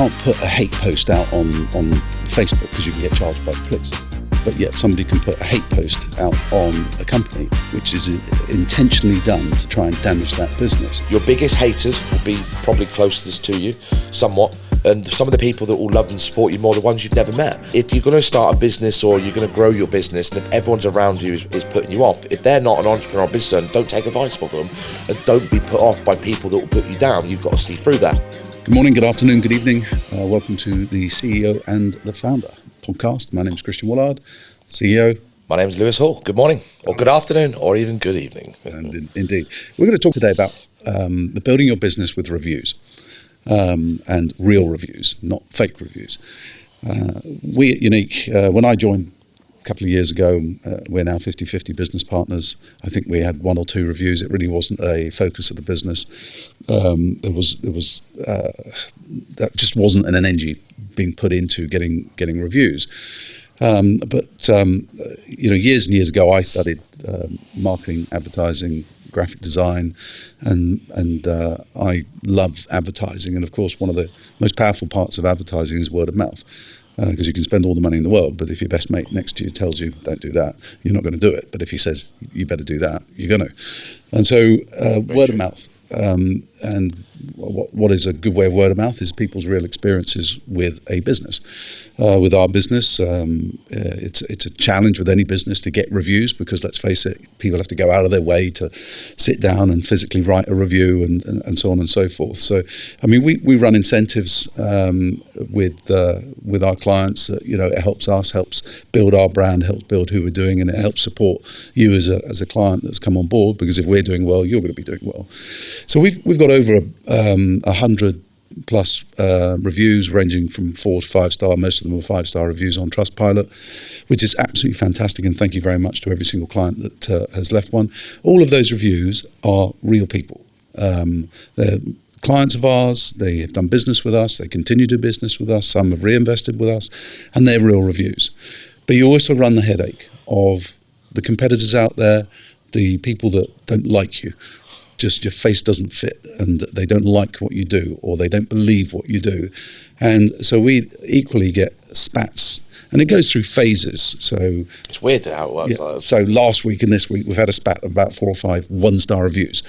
can't put a hate post out on Facebook because you can get charged by clicks. But yet somebody can put a hate post out on a company which is intentionally done to try and damage that business. Your biggest haters will be probably closest to you, somewhat. And some of the people that will love and support you more are the ones you've never met. If you're going to start a business or you're going to grow your business, and if everyone's around you is putting you off, if they're not an entrepreneur or business owner, don't take advice from them, and don't be put off by people that will put you down. You've got to see through that. Good morning, good afternoon, good evening. Welcome to the CEO and the Founder podcast. My name's Christian Woollard, CEO. My name's Lewis Hall. Good morning, or good afternoon, or even good evening. And indeed. We're going to talk today about the building your business with reviews. And real reviews, not fake reviews. We at Unique, when I joined a couple of years ago, we're now 50-50 business partners. I think we had one or two reviews. It really wasn't a focus of the business. There was that just wasn't an energy being put into getting reviews. But years and years ago, I studied marketing, advertising, graphic design, and I love advertising. And of course, one of the most powerful parts of advertising is word of mouth, because you can spend all the money in the world, but if your best mate next to you tells you don't do that, you're not going to do it. But if he says you better do that, you're going to. And so word of mouth. And what is a good way of word of mouth is people's real experiences with a business. With our business, it's a challenge with any business to get reviews, because let's face it, people have to go out of their way to sit down and physically write a review and so on and so forth. So, I mean, we run incentives with our clients that, it helps build our brand, helps build who we're doing, and it helps support you as a client that's come on board, because if we're doing well, you're going to be doing well. So we've got over 100 plus reviews ranging from 4 to 5 star. Most of them are 5-star reviews on Trustpilot, which is absolutely fantastic. And thank you very much to every single client that has left one. All of those reviews are real people. They're clients of ours. They have done business with us. They continue to do business with us. Some have reinvested with us, and they're real reviews. But you also run the headache of the competitors out there, the people that don't like you. Just your face doesn't fit, and they don't like what you do, or they don't believe what you do. And so we equally get spats, and it goes through phases. So it's weird how it works. Yeah, so last week and this week we've had a spat of about 4 or 5 1-star reviews,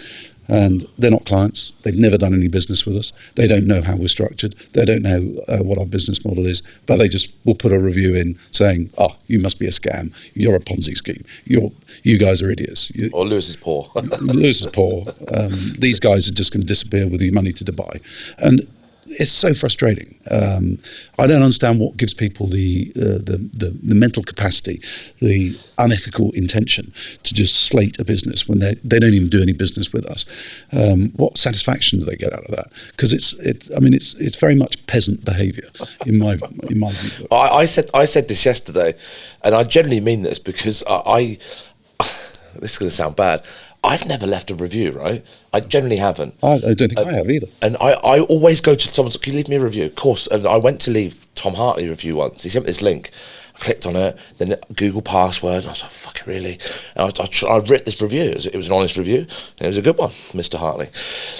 and they're not clients. They've never done any business with us. They don't know how we're structured. They don't know what our business model is, but they just will put a review in saying, "Oh, you must be a scam. You're a Ponzi scheme. You guys are idiots." Or Lewis is poor. Lewis is poor. These guys are just going to disappear with your money to Dubai. And it's so frustrating. I don't understand what gives people the mental capacity, the unethical intention to just slate a business when they don't even do any business with us. What satisfaction do they get out of that? Because it's very much peasant behaviour in my view. I said this yesterday, and I generally mean this, because this is going to sound bad. I've never left a review, right? I generally haven't. I don't think I have either. And I always go to someone, can you leave me a review? Of course. And I went to leave Tom Hartley a review once. He sent me this link. I clicked on it, then Google password, and I was like, fuck it, really? And I read this review. It was an honest review, and it was a good one, Mr. Hartley.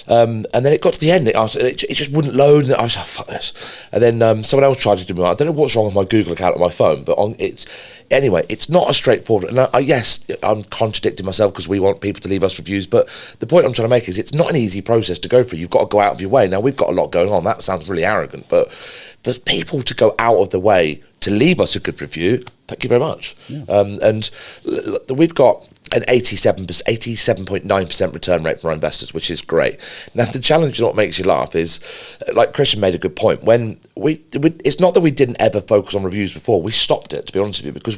And then it got to the end, it just wouldn't load, and I was like, fuck this. And then someone else tried to do me. I don't know what's wrong with my Google account on my phone, but it's not as straightforward. And yes, I'm contradicting myself, because we want people to leave us reviews, but the point I'm trying to make is it's not an easy process to go through. You've got to go out of your way. Now, we've got a lot going on. That sounds really arrogant, but for people to go out of the way to leave us a good review, thank you very much. Yeah. And we've got an 87.9% return rate for our investors, which is great. Now, the challenge, what makes you laugh, is, like Christian made a good point, when it's not that we didn't ever focus on reviews before. We stopped it, to be honest with you, because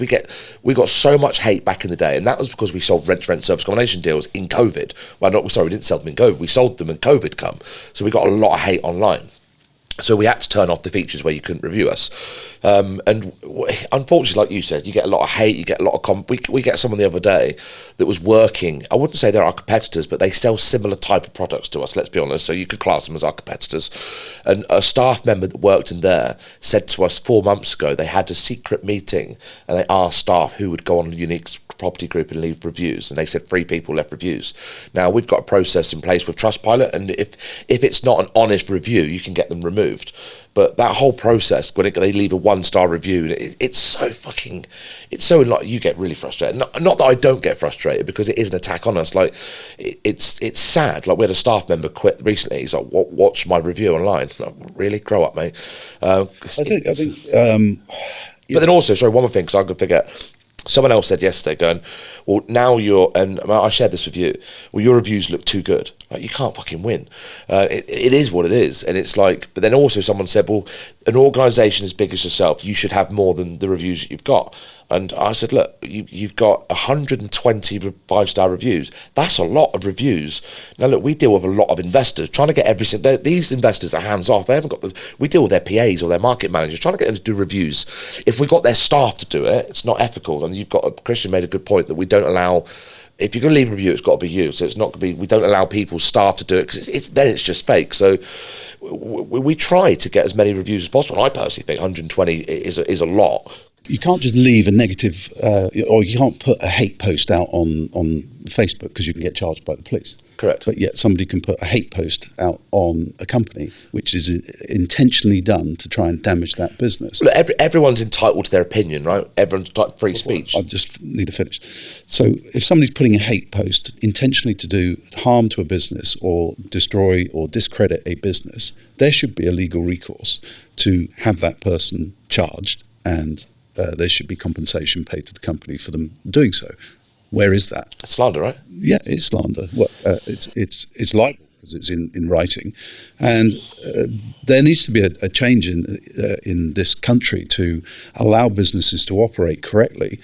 we got so much hate back in the day, and that was because we sold rent-to-rent service accommodation deals in COVID. Well, we didn't sell them in COVID. We sold them in COVID come. So we got a lot of hate online. So we had to turn off the features where you couldn't review us. And unfortunately, like you said, you get a lot of hate, you get a lot of... We get someone the other day that was working... I wouldn't say they're our competitors, but they sell similar type of products to us, let's be honest. So you could class them as our competitors. And a staff member that worked in there said to us 4 months ago, they had a secret meeting and they asked staff who would go on Unique's property group and leave reviews, and they said 3 people left reviews. Now, we've got a process in place with Trustpilot, and if it's not an honest review, you can get them removed. But that whole process, when they leave a 1-star review, it's so like, you get really frustrated. Not that I don't get frustrated, because it is an attack on us. Like, it's sad. Like, we had a staff member quit recently. He's like, watch my review online. Like, really? Grow up, mate. I think. But then also, sorry, one more thing, because I could forget. Someone else said yesterday, going, well, now and I shared this with you, well, your reviews look too good. Like, you can't fucking win. It is what it is. And it's like, but then also someone said, well, an organisation as big as yourself, you should have more than the reviews that you've got. And I said, look, you've got 120 5-star reviews. That's a lot of reviews. Now, look, we deal with a lot of investors, trying to get everything. These investors are hands-off. They haven't got we deal with their PAs or their market managers, trying to get them to do reviews. If we got their staff to do it, it's not ethical. And Christian made a good point that we don't allow, if you're going to leave a review, it's got to be you. So it's not going to be, we don't allow people's staff to do it, because then it's just fake. So we try to get as many reviews as possible. And I personally think 120 is a lot. You can't just leave a negative, or you can't put a hate post out on Facebook, because you can get charged by the police. Correct. But yet somebody can put a hate post out on a company, which is intentionally done to try and damage that business. Look, everyone's entitled to their opinion, right? Everyone's entitled to free speech. I just need to finish. So if somebody's putting a hate post intentionally to do harm to a business or destroy or discredit a business, there should be a legal recourse to have that person charged, and there should be compensation paid to the company for them doing so. Where is that? It's slander, right? Yeah, it's slander. Well, it's libel, because it's in writing, and there needs to be a change in this country to allow businesses to operate correctly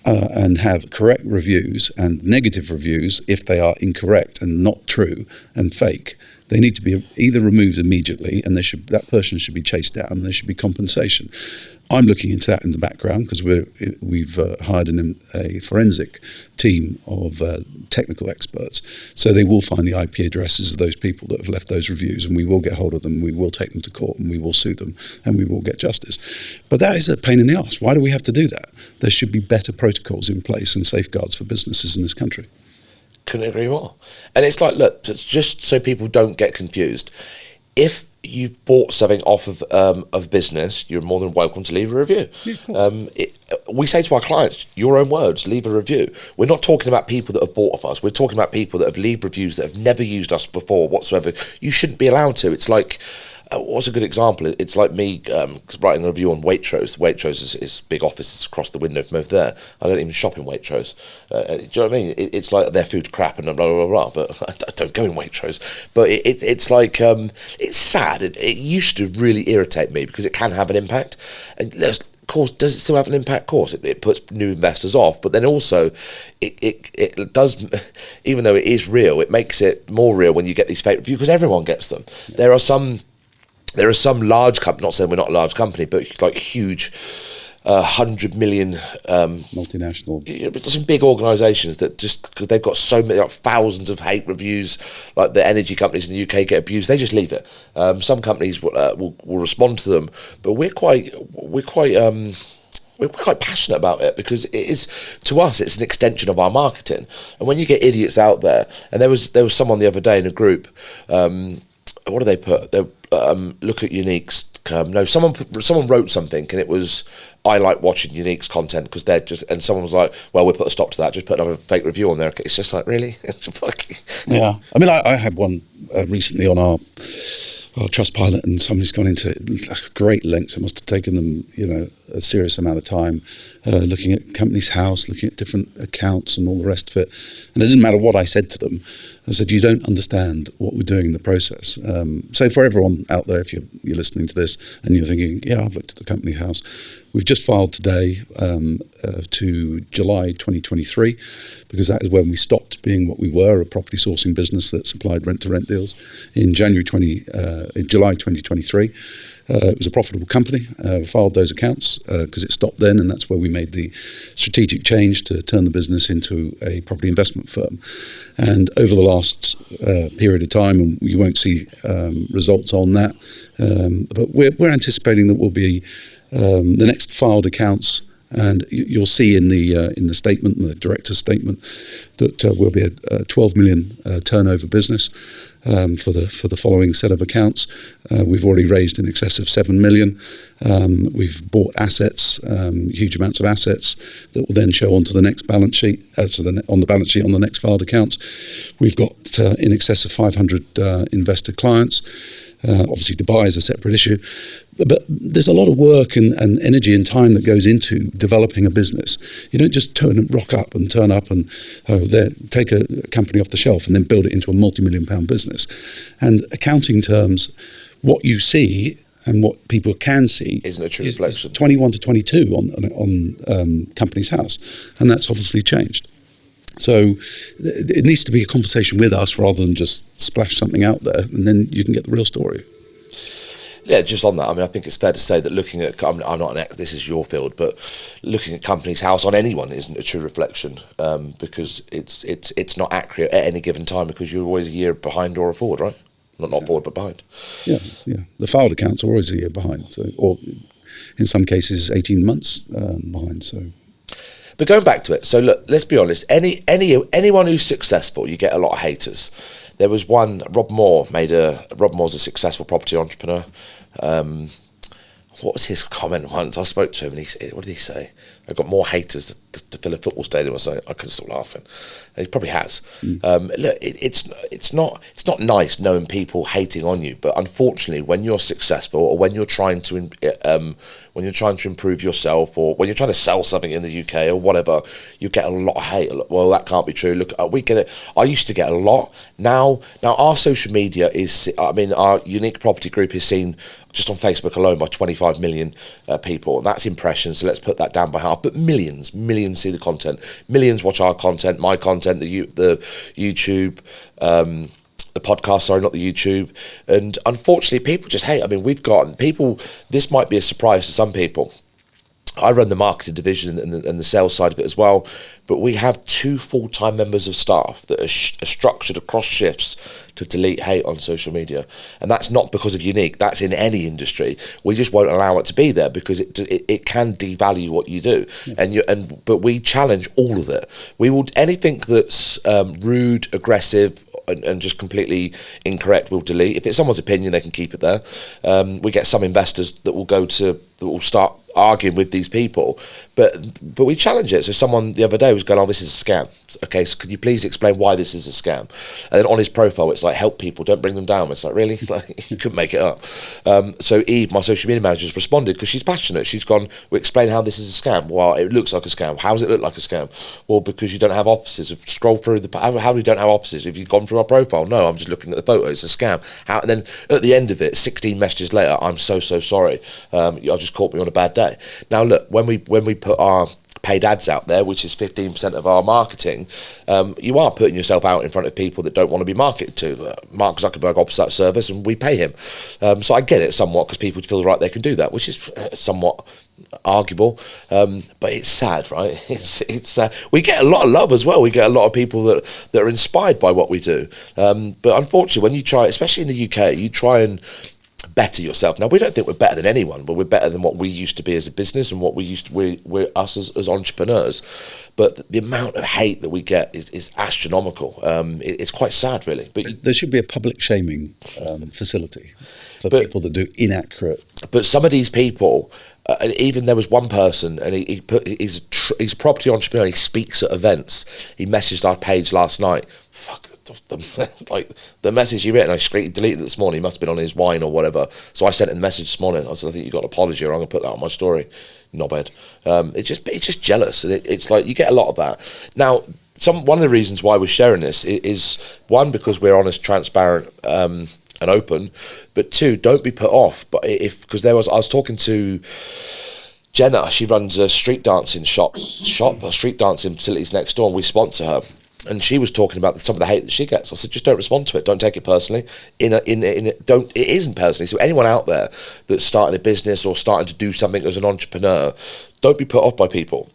and have correct reviews and negative reviews if they are incorrect and not true and fake. They need to be either removed immediately, and that person should be chased down, and there should be compensation. I'm looking into that in the background, because we've hired a forensic team of technical experts. So they will find the IP addresses of those people that have left those reviews, and we will get hold of them, we will take them to court, and we will sue them, and we will get justice. But that is a pain in the arse. Why do we have to do that? There should be better protocols in place and safeguards for businesses in this country. Couldn't agree more. And it's like, look, just so people don't get confused, if you've bought something off of business, you're more than welcome to leave a review. Yeah, we say to our clients, your own words, leave a review. We're not talking about people that have bought off us. We're talking about people that have left reviews that have never used us before whatsoever. You shouldn't be allowed to. It's like, what's a good example? It's like me writing a review on Waitrose. Waitrose is big offices across the window from over there. I don't even shop in Waitrose. Do you know what I mean? It's like their food crap and blah, blah, blah, blah, but I don't go in Waitrose. But it's like, it's sad. It used to really irritate me, because it can have an impact. And of course, does it still have an impact? Of course, it puts new investors off. But then also, it does, even though it is real, it makes it more real when you get these fake reviews, because everyone gets them. Yeah. There are some large companies, not saying we're not a large company, but like huge 100 million multinational, some big organisations that, just because they've got so many, like thousands of hate reviews, like the energy companies in the UK get abused, they just leave it. Some companies will respond to them, but we're quite passionate about it, because it is, to us, it's an extension of our marketing. And when you get idiots out there, and there was someone the other day in a group, what do they put? They look at Unique's. No, someone wrote something, and it was, I like watching Unique's content because they're just, and someone was like, well, we'll put a stop to that, just put another fake review on there. It's just like, really? Yeah. I mean, I had one recently on our Trustpilot, and somebody's gone into great lengths. It must have taken them, a serious amount of time, looking at company's house, looking at different accounts and all the rest of it. And it doesn't matter what I said to them. I said, you don't understand what we're doing in the process. So for everyone out there, if you're listening to this and you're thinking, yeah, I've looked at the company house, we've just filed today to July 2023, because that is when we stopped being what we were, a property sourcing business that supplied rent-to-rent deals. In July 2023, it was a profitable company. We filed those accounts because it stopped then, and that's where we made the strategic change to turn the business into a property investment firm. And over the last period of time, and you won't see results on that, but we're anticipating that we'll be the next filed accounts And you'll see in the statement, in the director's statement, that we'll be a 12 million turnover business for the following set of accounts. We've already raised in excess of 7 million. We've bought assets, huge amounts of assets that will then show onto the next balance sheet, on the balance sheet on the next filed accounts. We've got in excess of 500 investor clients. Obviously, Dubai is a separate issue. But there's a lot of work and energy and time that goes into developing a business. You don't just rock up and take a company off the shelf and then build it into a multi-million-pound business. And accounting terms, what you see and what people can see isn't a true reflection. 21 to 22 on Companies House, and that's obviously changed. So it needs to be a conversation with us rather than just splash something out there, and then you can get the real story. Yeah, just on that, I mean, I think it's fair to say that looking at, I'm not this is your field, but looking at Companies House on anyone isn't a true reflection, because it's not accurate at any given time, because you're always a year behind or forward, right? Not forward, but behind. Yeah. The filed accounts are always a year behind, or in some cases 18 months behind. So. But going back to it, so look, let's be honest. Anyone who's successful, you get a lot of haters. There was one, Rob Moore's a successful property entrepreneur. What was his comment once? I spoke to him and what did he say? I've got more haters to fill a football stadium or something. I couldn't stop laughing. And he probably has. Look, it's not nice knowing people hating on you, but unfortunately, when you're successful or when you're trying to improve yourself, or when you're trying to sell something in the UK or whatever, you get a lot of hate. Well, that can't be true. Look, we get it. I used to get a lot. Now our social media is. I mean, our unique property group is seen just on Facebook alone by 25 million people, and that's impressions. So let's put that down by half. But millions see the content. Millions watch our content, my content, the YouTube, the podcast. Sorry, not the YouTube. And unfortunately, people just hate. I mean, we've got people. This might be a surprise to some people. I run the marketing division and the sales side of it as well, but we have 2 full-time members of staff that are structured across shifts to delete hate on social media, and that's not because of Unique. That's in any industry. We just won't allow it to be there because it can devalue what you do, but we challenge all of it. We will anything that's rude, aggressive, and just completely incorrect, we'll delete. If it's someone's opinion, they can keep it there. We get some investors that will start arguing with these people, but we challenge it. So someone the other day was going, "Oh, this is a scam." Okay, so could you please explain why this is a scam? And then on his profile, it's like, "Help people, don't bring them down." It's like, really? Like, you couldn't make it up. So Eve, my social media manager, has responded because she's passionate. She's gone, "We explain how this is a scam." Well, it looks like a scam. How does it look like a scam? Well, because you don't have offices. Scroll through how we don't have offices. Have you gone through our profile? No, I'm just looking at the photo. It's a scam. How? And then at the end of it, 16 messages later, "I'm so sorry. You just caught me on a bad day." Now look, when we put our paid ads out there, which is 15% of our marketing, you are putting yourself out in front of people that don't want to be marketed to. Mark Zuckerberg offers that service and we pay him. So I get it somewhat because people feel right they can do that, which is somewhat arguable, but it's sad, right? It's we get a lot of love as well. We get a lot of people that are inspired by what we do. But unfortunately, when you try, especially in the UK, you try and better yourself. Now, we don't think we're better than anyone, but we're better than what we used to be as a business and what we're us as entrepreneurs. But the amount of hate that we get is astronomical. It's quite sad, really. But there should be a public shaming facility for people that do inaccurate. But some of these people, even there was one person, and he's a property entrepreneur. He speaks at events. He messaged our page last night. Fuck. Like the message he written, I deleted it this morning. He must have been on his wine or whatever. So I sent him the message this morning. I said, "I think you got an apology, or I'm gonna put that on my story." Knobhead. It's just jealous, and it's like you get a lot of that. Now, one of the reasons why we're sharing this is one, because we're honest, transparent, and open. But two, don't be put off. But because I was talking to Jenna. She runs a street dancing street dancing facilities next door, and we sponsor her. And she was talking about some of the hate that she gets. I said, just don't respond to it. Don't take it personally. It isn't personally. So anyone out there that's starting a business or starting to do something as an entrepreneur, don't be put off by people.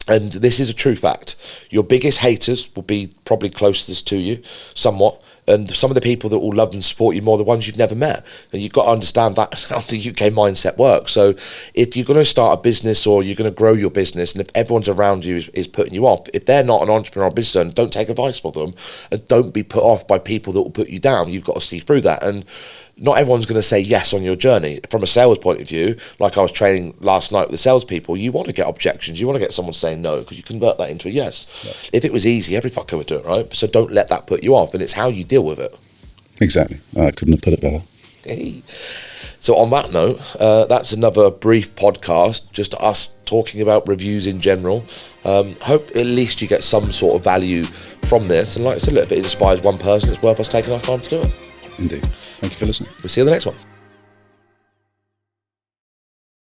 And this is a true fact. Your biggest haters will be probably closest to you, somewhat. And some of the people that will love and support you more are the ones you've never met. And you've got to understand that's how the UK mindset works. So if you're going to start a business or you're going to grow your business, and if everyone's around you is putting you off, if they're not an entrepreneur or business owner, don't take advice from them, and don't be put off by people that will put you down. You've got to see through that. And not everyone's going to say yes on your journey. From a sales point of view, like I was training last night with the salespeople, you want to get objections. You want to get someone saying no, because you convert that into a yes. Right. If it was easy, every fucker would do it, right? So don't let that put you off, and it's how you deal with it. Exactly. I couldn't have put it better. Hey. So on that note, that's another brief podcast, just us talking about reviews in general. Hope at least you get some sort of value from this, and like I said, if it inspires one person, it's worth us taking our time to do it. Indeed. Thank you for listening. We'll see you in the next one.